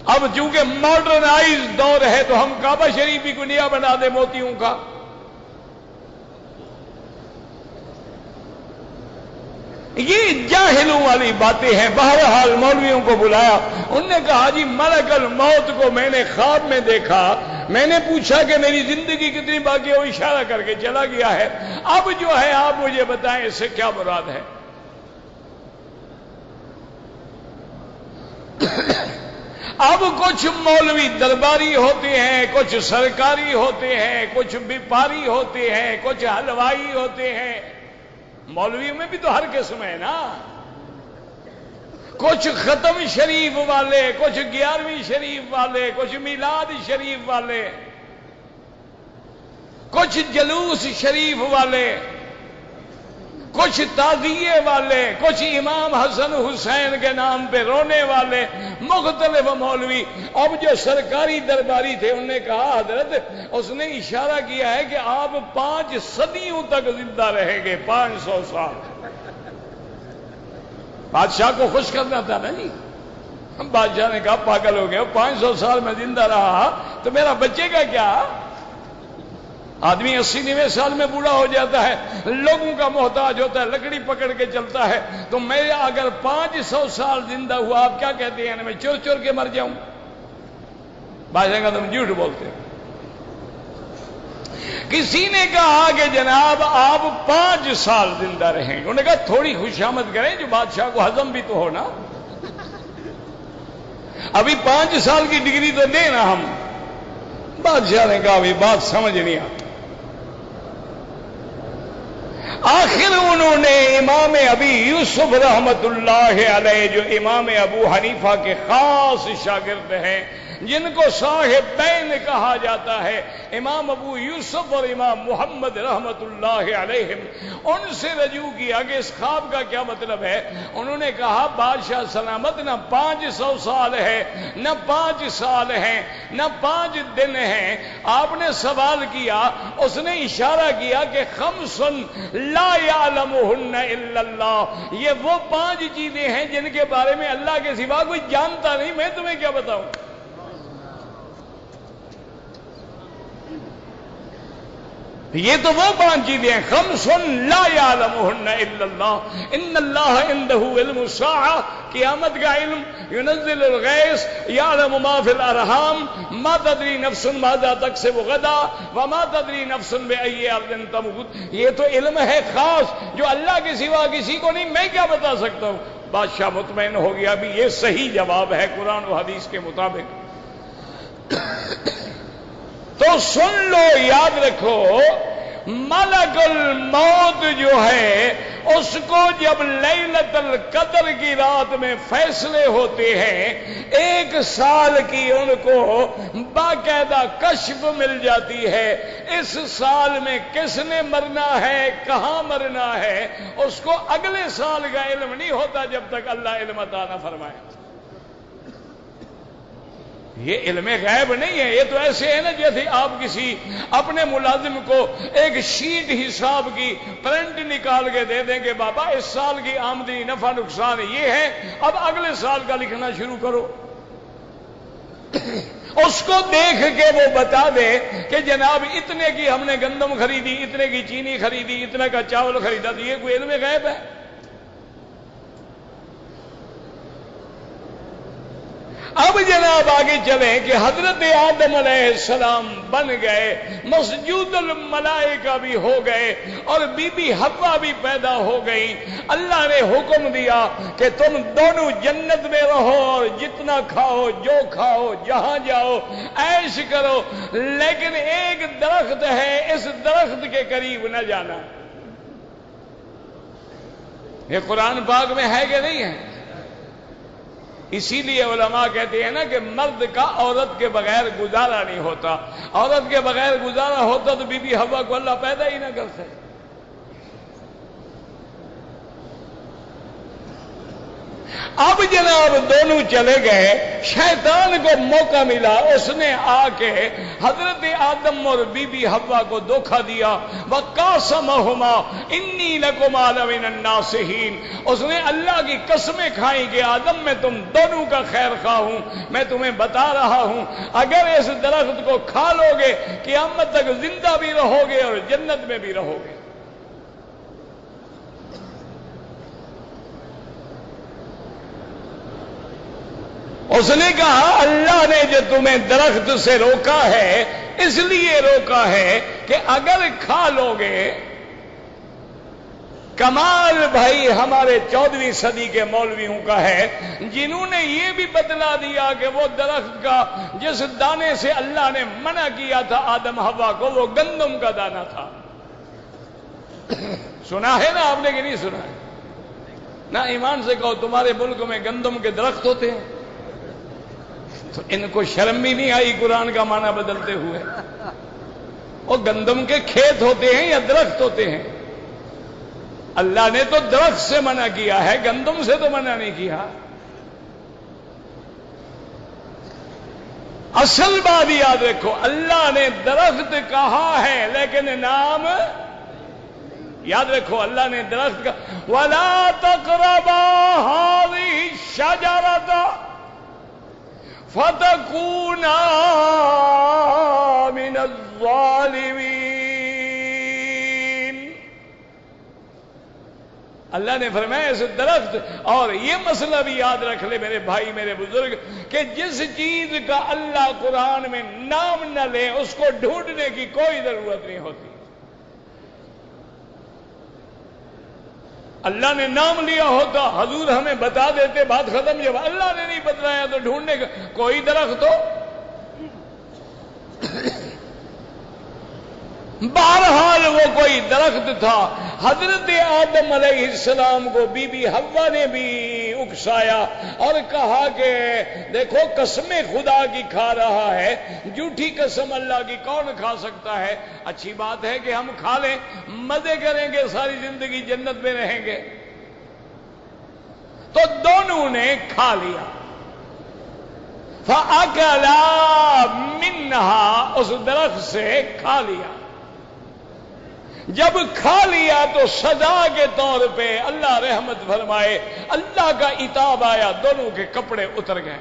اب چونکہ ماڈرنائز دور ہے تو ہم کعبہ شریف بھی نیا بنا دیں موتیوں کا. یہ جاہلوں والی باتیں ہیں. بہرحال مولویوں کو بلایا, انہوں نے کہا جی ملک الموت کو میں نے خواب میں دیکھا, میں نے پوچھا کہ میری زندگی کتنی باقی ہے, وہ اشارہ کر کے چلا گیا ہے. اب جو ہے آپ مجھے بتائیں اس سے کیا مراد ہے. اب کچھ مولوی درباری ہوتے ہیں, کچھ سرکاری ہوتے ہیں, کچھ بیپاری ہوتے ہیں, کچھ حلوائی ہوتے ہیں. مولوی میں بھی تو ہر قسم ہے نا, کچھ ختم شریف والے, کچھ 11ویں شریف والے, کچھ میلاد شریف والے, کچھ جلوس شریف والے, کچھ تعزیے والے, کچھ امام حسن حسین کے نام پہ رونے والے, مختلف مولوی. اب جو سرکاری درباری تھے انہوں نے کہا حضرت اس نے اشارہ کیا ہے کہ آپ 5 صدیوں تک زندہ رہیں گے, 500 سال. بادشاہ کو خوش کرنا تھا نا جی. بادشاہ نے کہا پاگل ہو گئے, 500 سال میں زندہ رہا تو میرا بچے کا کیا. آدمی 80-90 سال میں بوڑھا ہو جاتا ہے, لوگوں کا محتاج ہوتا ہے, لکڑی پکڑ کے چلتا ہے. تو میں اگر 500 سال زندہ ہوا, آپ کیا کہتے ہیں میں چور چور کے مر جاؤں. بادشاہ کا تم جھوٹ بولتے ہو. کسی نے کہا کہ جناب آپ 5 سال زندہ رہیں گے. انہوں نے کہا تھوڑی خوشامد کریں, جو بادشاہ کو ہضم بھی تو ہونا. ابھی 5 سال کی ڈگری تو دیں نا ہم. بادشاہ نے کہا ابھی بات سمجھ نہیں آتی. آخر انہوں نے امام ابی یوسف رحمت اللہ علیہ، جو امام ابو حنیفہ کے خاص شاگرد ہیں، جن کو صاحبین کہا جاتا ہے، امام ابو یوسف اور امام محمد رحمت اللہ علیہم، ان سے رجوع کیا کہ اس خواب کا کیا مطلب ہے۔ انہوں نے کہا بادشاہ سلامت نہ 500 سال ہے، نہ 5 سال ہیں، نہ 5 دن ہیں۔ آپ نے سوال کیا، اس نے اشارہ کیا کہ خمس لا یعلمہن الا اللہ، یہ وہ 5 چیزیں ہیں جن کے بارے میں اللہ کے سوا کوئی جانتا نہیں، میں تمہیں کیا بتاؤں۔ یہ تو وہ 5 چیزیں ہیں، خمس لا یعلمہن الا اللہ، ان اللہ عندہ علم الساعہ، قیامت کا علم، ينزل الغیث، یعلم ما فی الارحام، ما تدری نفس ماذا تکسب غدا، وما تدری نفس بأی ارض تموت۔ یہ تو علم ہے خاص جو اللہ کے سوا کسی کو نہیں، میں کیا بتا سکتا ہوں۔ بادشاہ مطمئن ہو گیا، بھی یہ صحیح جواب ہے قرآن و حدیث کے مطابق۔ تو سن لو، یاد رکھو، ملک الموت جو ہے اس کو جب لیلۃ القدر کی رات میں فیصلے ہوتے ہیں، 1 سال کی ان کو باقاعدہ کشف مل جاتی ہے۔ اس سال میں کس نے مرنا ہے، کہاں مرنا ہے، اس کو اگلے سال کا علم نہیں ہوتا جب تک اللہ علم عطا نہ فرمائے۔ یہ علم غیب نہیں ہے، یہ تو ایسے ہے نا جیسے آپ کسی اپنے ملازم کو ایک شیٹ حساب کی پرنٹ نکال کے دے دیں کہ بابا اس سال کی آمدنی نفع نقصان یہ ہے، اب اگلے سال کا لکھنا شروع کرو۔ اس کو دیکھ کے وہ بتا دے کہ جناب اتنے کی ہم نے گندم خریدی، اتنے کی چینی خریدی، اتنے کا چاول خریدا، تو یہ کوئی علم غیب ہے؟ اب جناب آگے چلیں کہ حضرت آدم علیہ السلام بن گئے، مسجود الملائکہ بھی ہو گئے، اور بی بی حوا بھی پیدا ہو گئی۔ اللہ نے حکم دیا کہ تم دونوں جنت میں رہو اور جتنا کھاؤ، جو کھاؤ، جہاں جاؤ، عیش کرو، لیکن ایک درخت ہے، اس درخت کے قریب نہ جانا۔ یہ قرآن پاک میں ہے کہ نہیں ہے؟ اسی لیے علماء کہتے ہیں نا کہ مرد کا عورت کے بغیر گزارا نہیں ہوتا، عورت کے بغیر گزارا ہوتا تو بی بی حوا کو اللہ پیدا ہی نہ کرتے۔ اب جناب دونوں چلے گئے، شیطان کو موقع ملا، اس نے آ کے حضرت آدم اور بی بی حوا کو دھوکہ دیا۔ وَقَاسَمَهُمَا إِنِّي لَكُمَا لَمِنَ النَّاصِحِينَ، اس نے اللہ کی قسمیں کھائیں کہ آدم میں تم دونوں کا خیر خواہ ہوں، میں تمہیں بتا رہا ہوں اگر اس درخت کو کھا لو گے قیامت تک زندہ بھی رہو گے اور جنت میں بھی رہو گے۔ اس نے کہا اللہ نے جو تمہیں درخت سے روکا ہے اس لیے روکا ہے کہ اگر کھا لو گے۔ کمال بھائی ہمارے 14ویں صدی کے مولویوں کا ہے، جنہوں نے یہ بھی بتلا دیا کہ وہ درخت کا جس دانے سے اللہ نے منع کیا تھا آدم حوا کو، وہ گندم کا دانہ تھا۔ سنا ہے نا آپ نے کہ نہیں سنا ہے؟ نہ ایمان سے کہو تمہارے ملک میں گندم کے درخت ہوتے ہیں؟ تو ان کو شرم بھی نہیں آئی قرآن کا معنی بدلتے ہوئے؟ وہ گندم کے کھیت ہوتے ہیں یا درخت ہوتے ہیں؟ اللہ نے تو درخت سے منع کیا ہے، گندم سے تو منع نہیں کیا۔ اصل بات یاد رکھو، اللہ نے درخت کہا ہے لیکن نام یاد رکھو، اللہ نے درخت کا وَلَا تَقْرَبَا هَٰذِهِ الشَّجَرَةَ فَتَكُونَا مِنَ الظَّالِمِينَ۔ اللہ نے فرمایا اس درخت، اور یہ مسئلہ بھی یاد رکھ لے میرے بھائی میرے بزرگ، کہ جس چیز کا اللہ قرآن میں نام نہ لے اس کو ڈھونڈنے کی کوئی ضرورت نہیں ہوتی۔ اللہ نے نام لیا ہوتا حضور ہمیں بتا دیتے، بات ختم۔ جب اللہ نے نہیں بتلایا تو ڈھونڈنے کا کوئی درخت ہو بہرحال وہ کوئی درخت تھا. حضرت آدم علیہ السلام کو بی بی حوا نے بھی اکسایا اور کہا کہ دیکھو قسم خدا کی کھا رہا ہے، جھوٹی قسم اللہ کی کون کھا سکتا ہے؟ اچھی بات ہے کہ ہم کھا لیں، مزے کریں گے، ساری زندگی جنت میں رہیں گے. تو دونوں نے کھا لیا. فَأَكَلَا مِنْهَا، اس درخت سے کھا لیا. جب کھا لیا تو سزا کے طور پہ اللہ رحمت فرمائے، اللہ کا عتاب آیا، دونوں کے کپڑے اتر گئے.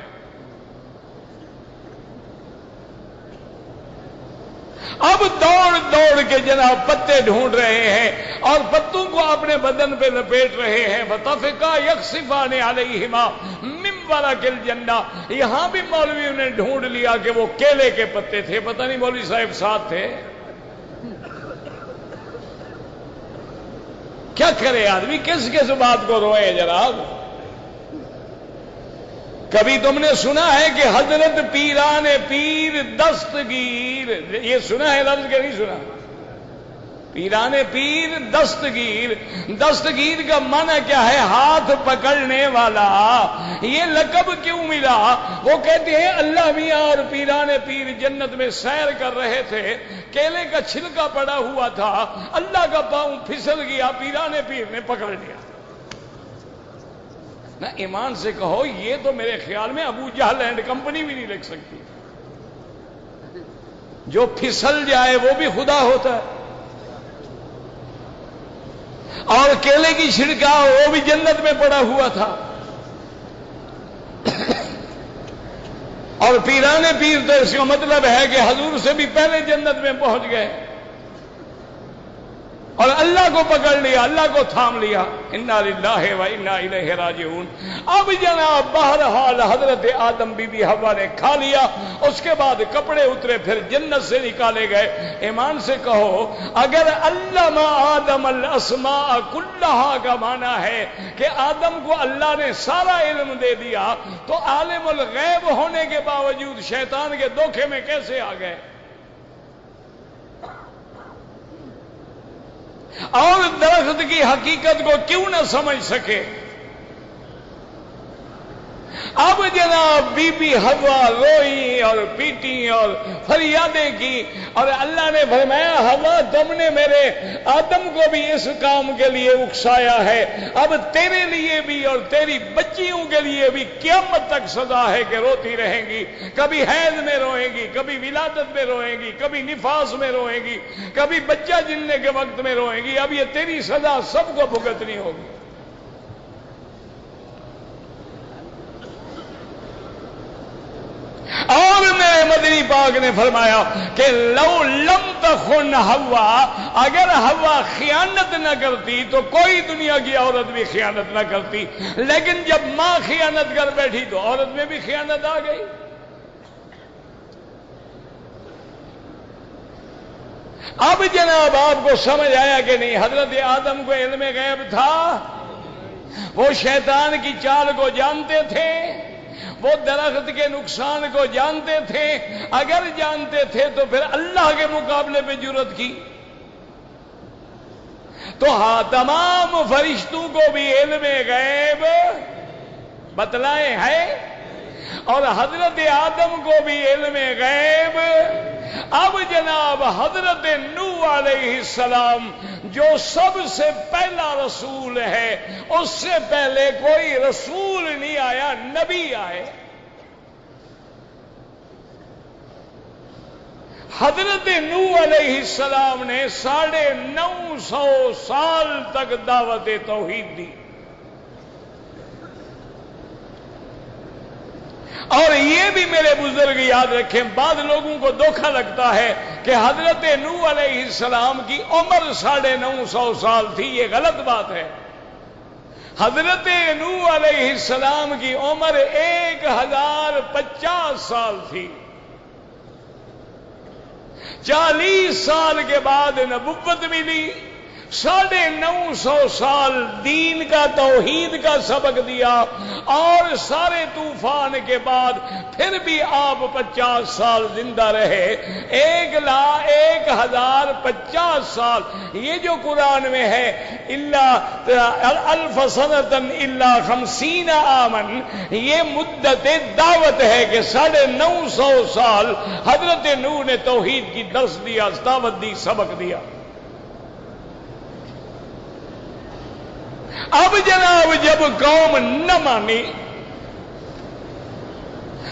اب دوڑ دوڑ کے جناب پتے ڈھونڈ رہے ہیں اور پتوں کو اپنے بدن پہ لپیٹ رہے ہیں. فَطَفِقَا يَخْصِفَانِ عَلَيْهِمَا مِنْ وَرَقِ الْجَنَّةِ. یہاں بھی مولویوں نے ڈھونڈ لیا کہ وہ کیلے کے پتے تھے. پتہ نہیں مولوی صاحب ساتھ تھے. کیا کرے آدمی، کس کس بات کو روئے جناب. کبھی تم نے سنا ہے کہ حضرت پیران پیر دستگیر، یہ سنا ہے لفظ کہ نہیں سنا؟ پیران پیر دستگیر. دستگیر کا معنی کیا ہے؟ ہاتھ پکڑنے والا. یہ لقب کیوں ملا؟ وہ کہتے ہیں اللہ میاں اور پیران پیر جنت میں سیر کر رہے تھے، کیلے کا چھلکا پڑا ہوا تھا، اللہ کا پاؤں پھسل گیا، پیران پیر نے پکڑ لیا. نہ ایمان سے کہو، یہ تو میرے خیال میں ابو جہل اینڈ کمپنی بھی نہیں لکھ سکتی. جو پھسل جائے وہ بھی خدا ہوتا ہے، اور کیلے کی چھڑکا وہ بھی جنت میں پڑا ہوا تھا. اور پیران پیر تو اس کا مطلب ہے کہ حضور سے بھی پہلے جنت میں پہنچ گئے اور اللہ کو پکڑ لیا، اللہ کو تھام لیا. انا للہ و انا الیہ راجعون. اب جناب بہرحال حضرت آدم بی بی حوا نے کھا لیا، اس کے بعد کپڑے اترے، پھر جنت سے نکالے گئے. ایمان سے کہو، اگر علم آدم الاسماء کلہا کا معنی ہے کہ آدم کو اللہ نے سارا علم دے دیا، تو عالم الغیب ہونے کے باوجود شیطان کے دھوکے میں کیسے آ گئے؟ اور درخت کی حقیقت کو کیوں نہ سمجھ سکے؟ اب جناب بی بی حوا روئی اور پیٹی اور فریادیں کی، اور اللہ نے فرمایا حوا تم نے میرے آدم کو بھی اس کام کے لیے اکسایا ہے، اب تیرے لیے بھی اور تیری بچیوں کے لیے بھی قیامت تک سزا ہے کہ روتی رہیں گی. کبھی حیض میں روئیں گی، کبھی ولادت میں روئیں گی، کبھی نفاس میں روئیں گی، کبھی بچہ جننے کے وقت میں روئیں گی. اب یہ تیری سزا سب کو بھگتنی ہوگی. اور میرے مدنی پاک نے فرمایا کہ لو لم تخن حوا، اگر حوا خیانت نہ کرتی تو کوئی دنیا کی عورت بھی خیانت نہ کرتی، لیکن جب ماں خیانت کر بیٹھی تو عورت میں بھی خیانت آ گئی. اب جناب آپ کو سمجھ آیا کہ نہیں؟ حضرت آدم کو علم غیب تھا، وہ شیطان کی چال کو جانتے تھے، وہ درخت کے نقصان کو جانتے تھے. اگر جانتے تھے تو پھر اللہ کے مقابلے پہ جرأت کی. تو ہاں تمام فرشتوں کو بھی علم غیب بتلائے ہیں اور حضرت آدم کو بھی علم غیب. اب جناب حضرت نوح علیہ السلام جو سب سے پہلا رسول ہے، اس سے پہلے کوئی رسول نہیں آیا، نبی آئے. حضرت نوح علیہ السلام نے 950 سال تک دعوت توحید دی. اور یہ بھی میرے بزرگ یاد رکھیں، بعض لوگوں کو دھوکہ لگتا ہے کہ حضرت نوح علیہ السلام کی عمر 950 سال تھی. یہ غلط بات ہے. حضرت نوح علیہ السلام کی عمر 1050 سال تھی. 40 سال کے بعد نبوت ملی، 950 سال دین کا توحید کا سبق دیا، اور سارے طوفان کے بعد پھر بھی آپ 50 سال زندہ رہے۔ 1,1050 سال یہ جو قرآن میں ہے، الف سنۃ الا 50 عاما، یہ مدت دعوت ہے کہ 950 سال حضرت نوح نے توحید کی درس دیا، دعوت دی، سبق دیا۔ اب جناب جب قوم نہ مانی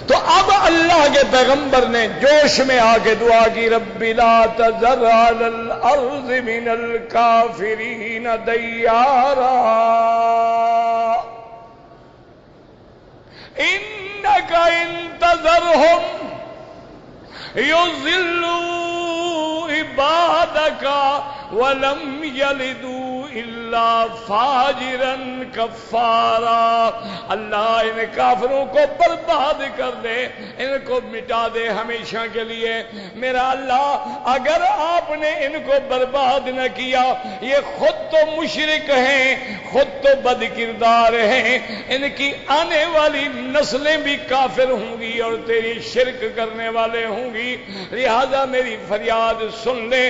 تو اب اللہ کے پیغمبر نے جوش میں آ کے دعا کی، رب لا تذر علی الارض من الکافرین دیارا انک ان تذرہم یضلوا عبادک ولم یلدوا الا فاجرا کفارا۔ اللہ ان کافروں کو برباد کر دے، ان کو مٹا دے ہمیشہ کے لیے۔ میرا اللہ اگر آپ نے ان کو برباد نہ کیا، یہ خود تو مشرک ہیں، خود تو بد کردار ہیں، ان کی آنے والی نسلیں بھی کافر ہوں گی اور تیری شرک کرنے والے ہوں گی، لہذا میری فریاد سن لے۔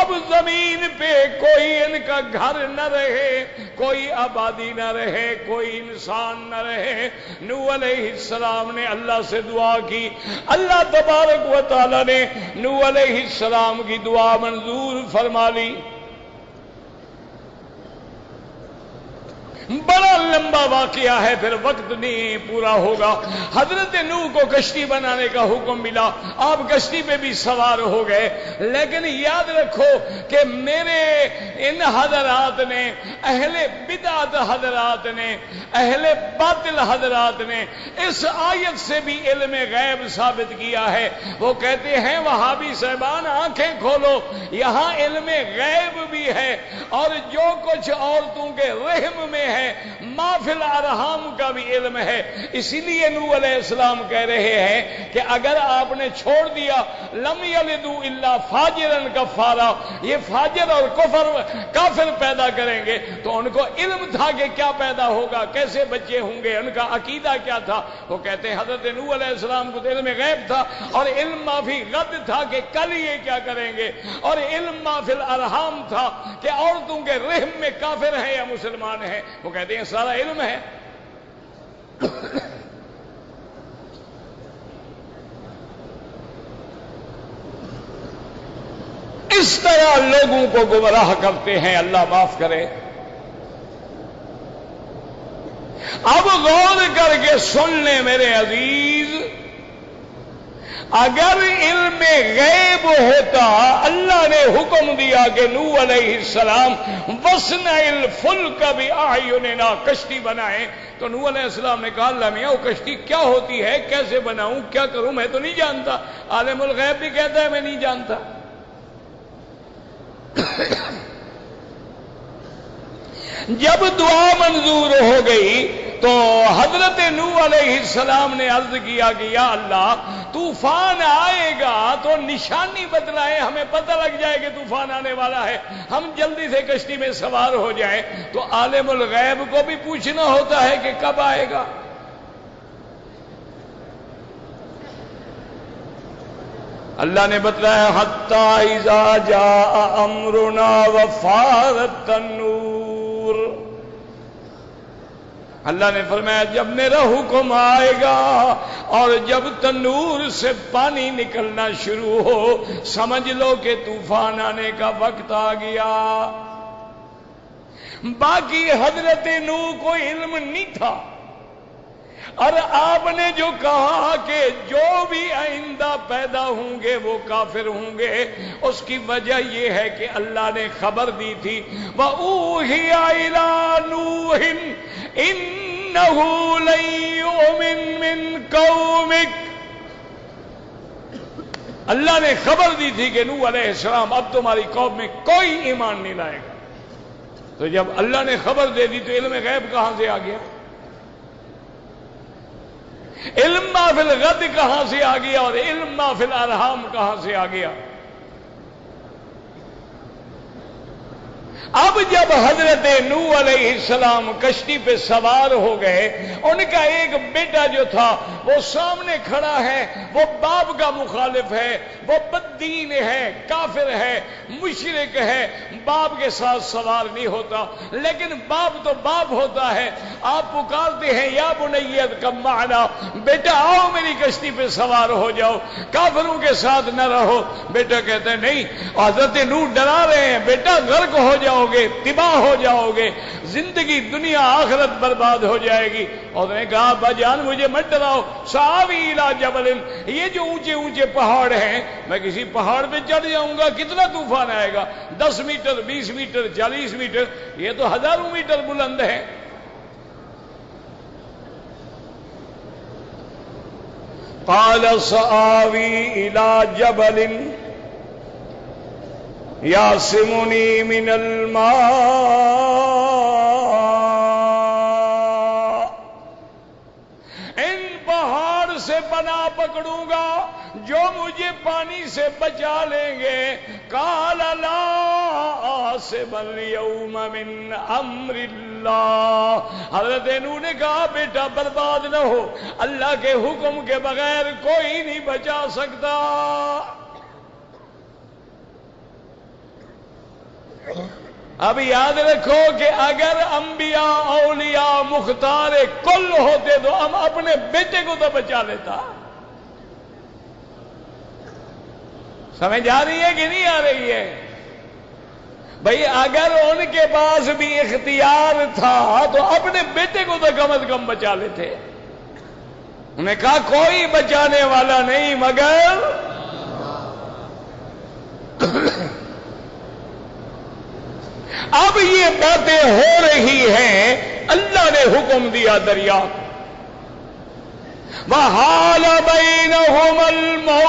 اب زمین پہ کوئی ان کا گھر نہ رہے، کوئی آبادی نہ رہے، کوئی انسان نہ رہے۔ نوح علیہ السلام نے اللہ سے دعا کی، اللہ تبارک و تعالی نے نوح علیہ السلام کی دعا منظور فرما لی۔ بڑا لمبا واقعہ ہے، پھر وقت نہیں پورا ہوگا۔ حضرت نوح کو کشتی بنانے کا حکم ملا، آپ کشتی پہ بھی سوار ہو گئے، لیکن یاد رکھو کہ میرے ان حضرات نے، اہل بدعت حضرات نے، اہل باطل حضرات نے اس آیت سے بھی علم غیب ثابت کیا ہے۔ وہ کہتے ہیں وہابی صاحبان آنکھیں کھولو، یہاں علم غیب بھی ہے، اور جو کچھ عورتوں کے رحم میں ہے ما فی الارحام کا بھی علم ہے۔ اسی لیے نوح علیہ السلام کہہ رہے ہیں کہ اگر آپ نے چھوڑ دیا لم یلدوا الا فاجرا کفارا، یہ فاجر اور کافر پیدا کریں گے تو ان کو علم تھا کہ کیا پیدا ہوگا، کیسے بچے ہوں گے، ان کا عقیدہ کیا تھا۔ وہ کہتے ہیں حضرت نوح علیہ السلام کو علم غیب تھا، اور علم ما فی غد تھا کہ کل یہ کیا کریں گے، اور علم ما فی الارحام تھا کہ عورتوں کے رحم میں کافر ہیں یا مسلمان ہیں۔ وہ کہتے ہیں سارا علم ہے۔ اس طرح لوگوں کو گمراہ کرتے ہیں، اللہ معاف کرے۔ اب غور کر کے سن لیں میرے عزیز، اگر علم غیب ہوتا، اللہ نے حکم دیا کہ نوح علیہ السلام وَاصْنَعِ الْفُلْكَ بِأَعْيُنِنَا، کشتی بنائیں، تو نوح علیہ السلام نے کہا اللہ میاں وہ کشتی کیا ہوتی ہے، کیسے بناؤں، کیا کروں، میں تو نہیں جانتا۔ عالم الغیب بھی کہتا ہے میں نہیں جانتا۔ جب دعا منظور ہو گئی تو حضرت نوح علیہ السلام نے عرض کیا کہ یا اللہ طوفان آئے گا تو نشانی بتلائے، ہمیں پتہ لگ جائے کہ طوفان آنے والا ہے، ہم جلدی سے کشتی میں سوار ہو جائیں۔ تو عالم الغیب کو بھی پوچھنا ہوتا ہے کہ کب آئے گا۔ اللہ نے بتلایا حتی اذا جاء امرنا وفارت النور، اللہ نے فرمایا جب میرا حکم آئے گا اور جب تنور سے پانی نکلنا شروع ہو، سمجھ لو کہ طوفان آنے کا وقت آ گیا۔ باقی حضرت نوح کو علم نہیں تھا، اور آپ نے جو کہا کہ جو بھی آئندہ پیدا ہوں گے وہ کافر ہوں گے، اس کی وجہ یہ ہے کہ اللہ نے خبر دی تھی وَأُوحِيَ إِلَىٰ نُوحٍ إِنَّهُ لَن يُؤْمِن مِّن قَوْمِكَ، اللہ نے خبر دی تھی کہ نوح علیہ السلام اب تمہاری قوم میں کوئی ایمان نہیں لائے گا۔ تو جب اللہ نے خبر دے دی تو علم غیب کہاں سے آ گیا؟ علم ما فی الغد کہاں سے آ گیا اور علم ما فی الارحام کہاں سے آ گیا؟ اب جب حضرت نوح علیہ السلام کشتی پہ سوار ہو گئے، ان کا ایک بیٹا جو تھا وہ سامنے کھڑا ہے، وہ باپ کا مخالف ہے، وہ بددین ہے، کافر ہے، مشرک ہے، باپ کے ساتھ سوار نہیں ہوتا، لیکن باپ تو باپ ہوتا ہے۔ آپ پکارتے ہیں یا بنیت کم معنا، بیٹا آؤ میری کشتی پہ سوار ہو جاؤ، کافروں کے ساتھ نہ رہو۔ بیٹا کہتا ہے نہیں، حضرت نوح ڈرا رہے ہیں، بیٹا غرق ہو جاؤ گے، تباہ ہو جاؤ گے، زندگی دنیا آخرت برباد ہو جائے گی۔ اور نے کہا ابا جان مجھے مت ڈراؤ، ساوی الی جبل، یہ جو اونچے اونچے پہاڑ ہیں میں کسی پہاڑ پہ چڑھ جاؤں گا، کتنا طوفان آئے گا، 10 میٹر 20 میٹر 40 میٹر، یہ تو ہزاروں میٹر بلند ہے۔ قال سآوی الی جبل یعصمنی من الماء، ان پہاڑ سے پناہ پکڑوں گا جو مجھے پانی سے بچا لیں گے۔ قال لا عاصم اليوم من امر اللہ، حضرت نوح نے کہا بیٹا برباد نہ ہو، اللہ کے حکم کے بغیر کوئی نہیں بچا سکتا۔ اب یاد رکھو کہ اگر انبیاء اولیاء مختار کل ہوتے تو ہم اپنے بیٹے کو تو بچا لیتا۔ سمجھ آ رہی ہے کہ نہیں آ رہی ہے؟ بھئی اگر ان کے پاس بھی اختیار تھا تو اپنے بیٹے کو تو کم از کم بچا لیتے۔ انہوں نے کہا کوئی بچانے والا نہیں مگر اب یہ باتیں ہو رہی ہیں، اللہ نے حکم دیا دریا کو، وَحَالَ بَيْنَهُمَا الْمَوْجُ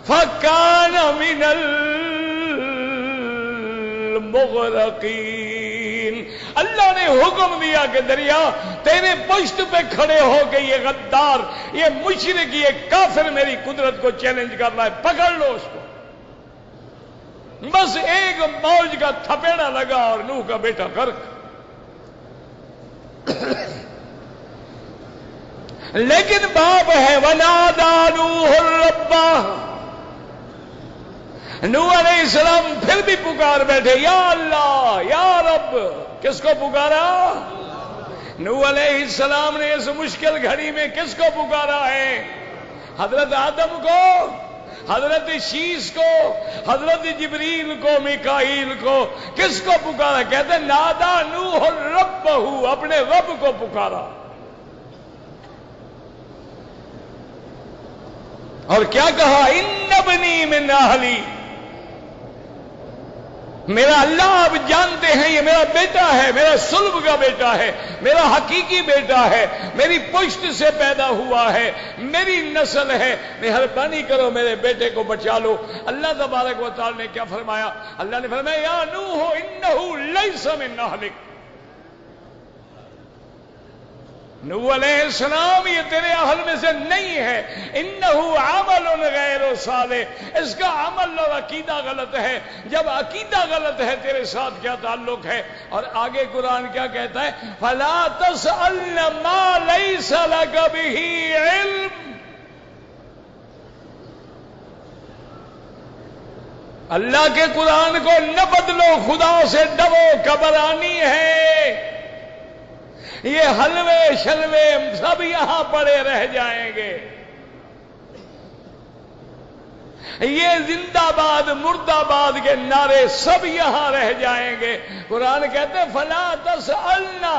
فَكَانَ مِنَ الْمُغْرَقِينَ۔ اللہ نے حکم دیا کہ دریا تیرے پشت پہ کھڑے ہو کے یہ غدار، یہ مشرک، یہ کافر میری قدرت کو چیلنج کر رہا ہے، پکڑ لو اس کو۔ بس ایک موج کا تھپیڑا لگا اور نوح کا بیٹا غرق۔ لیکن باپ ہے، وَنَادَى نُوحٌ رَبَّهُ، نوح علیہ السلام پھر بھی پکار بیٹھے، یا اللہ یا رب۔ کس کو پکارا؟ نوح علیہ السلام نے اس مشکل گھڑی میں کس کو پکارا ہے؟ حضرت آدم کو، حضرت شیس کو، حضرت جبریل کو، میکائیل کو، کس کو پکارا؟ کہتے ہیں نادا نوح ربہ، اپنے رب کو پکارا۔ اور کیا کہا؟ ان ابنی من اہلی، میرا اللہ آپ جانتے ہیں یہ میرا بیٹا ہے، میرا صلب کا بیٹا ہے، میرا حقیقی بیٹا ہے، میری پشت سے پیدا ہوا ہے، میری نسل ہے، مہربانی کرو میرے بیٹے کو بچا لو۔ اللہ تبارک و تعالی نے کیا فرمایا؟ اللہ نے فرمایا یا نوح انہ لیس من اہلک، نوح علیہ السلام یہ تیرے اہل میں سے نہیں ہے، انہو عمل غیر صالح، اس کا عمل اور عقیدہ غلط ہے۔ جب عقیدہ غلط ہے تیرے ساتھ کیا تعلق ہے؟ اور آگے قرآن کیا کہتا ہے؟ فلا تسألن ما لیس لک بہ علم، اللہ کے قرآن کو نہ بدلو، خدا سے ڈرو، گھبرانی ہے۔ یہ حلوے شلوے سب یہاں پڑے رہ جائیں گے، یہ زندہ باد مردہ باد کے نعرے سب یہاں رہ جائیں گے۔ قرآن کہتے ہیں فلا تسألنا،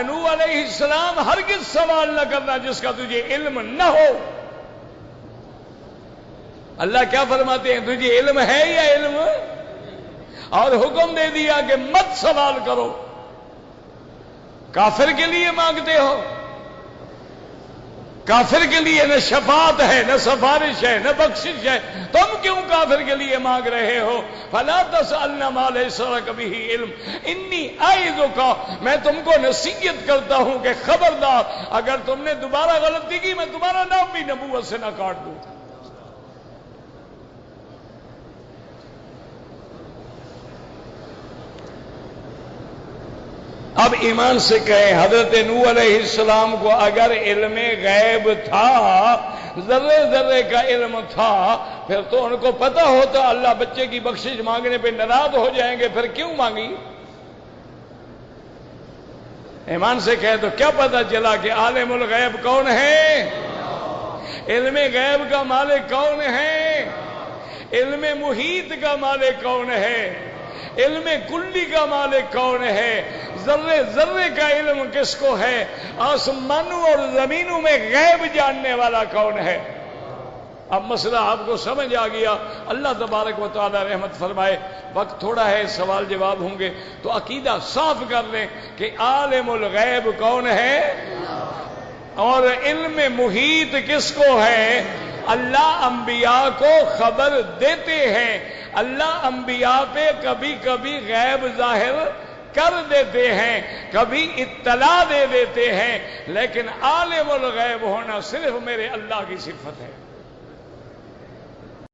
نوح علیہ السلام ہرگز سوال نہ کرنا جس کا تجھے علم نہ ہو۔ اللہ کیا فرماتے ہیں؟ تجھے علم ہے یا علم؟ اور حکم دے دیا کہ مت سوال کرو۔ کافر کے لیے مانگتے ہو؟ کافر کے لیے نہ شفاعت ہے، نہ سفارش ہے، نہ بخشش ہے، تم کیوں کافر کے لیے مانگ رہے ہو؟ فلا تسألن ما لیس لک بہ علم انی اعظک، میں تم کو نصیحت کرتا ہوں کہ خبردار اگر تم نے دوبارہ غلطی کی میں تمہارا نام بھی نبوت سے نہ کاٹ دوں۔ اب ایمان سے کہیں حضرت نوح علیہ السلام کو اگر علم غیب تھا، ذرے ذرے کا علم تھا، پھر تو ان کو پتہ ہوتا اللہ بچے کی بخشش مانگنے پہ ناراض ہو جائیں گے، پھر کیوں مانگی؟ ایمان سے کہے تو کیا پتہ چلا کہ عالم الغیب کون ہے؟ علم غیب کا مالک کون ہے؟ علم محیط کا مالک کون ہے؟ علم کلی کا مالک کون ہے؟ ذرے ذرے کا علم کس کو ہے؟ آسمانوں اور زمینوں میں غیب جاننے والا کون ہے؟ اب مسئلہ آپ کو سمجھ آ گیا، اللہ تبارک و تعالی رحمت فرمائے۔ وقت تھوڑا ہے، سوال جواب ہوں گے، تو عقیدہ صاف کر لیں کہ عالم الغیب کون ہے اور علم محیط کس کو ہے؟ اللہ انبیاء کو خبر دیتے ہیں، اللہ انبیاء پہ کبھی کبھی غیب ظاہر کر دیتے ہیں، کبھی اطلاع دے دیتے ہیں، لیکن عالم الغیب ہونا صرف میرے اللہ کی صفت ہے۔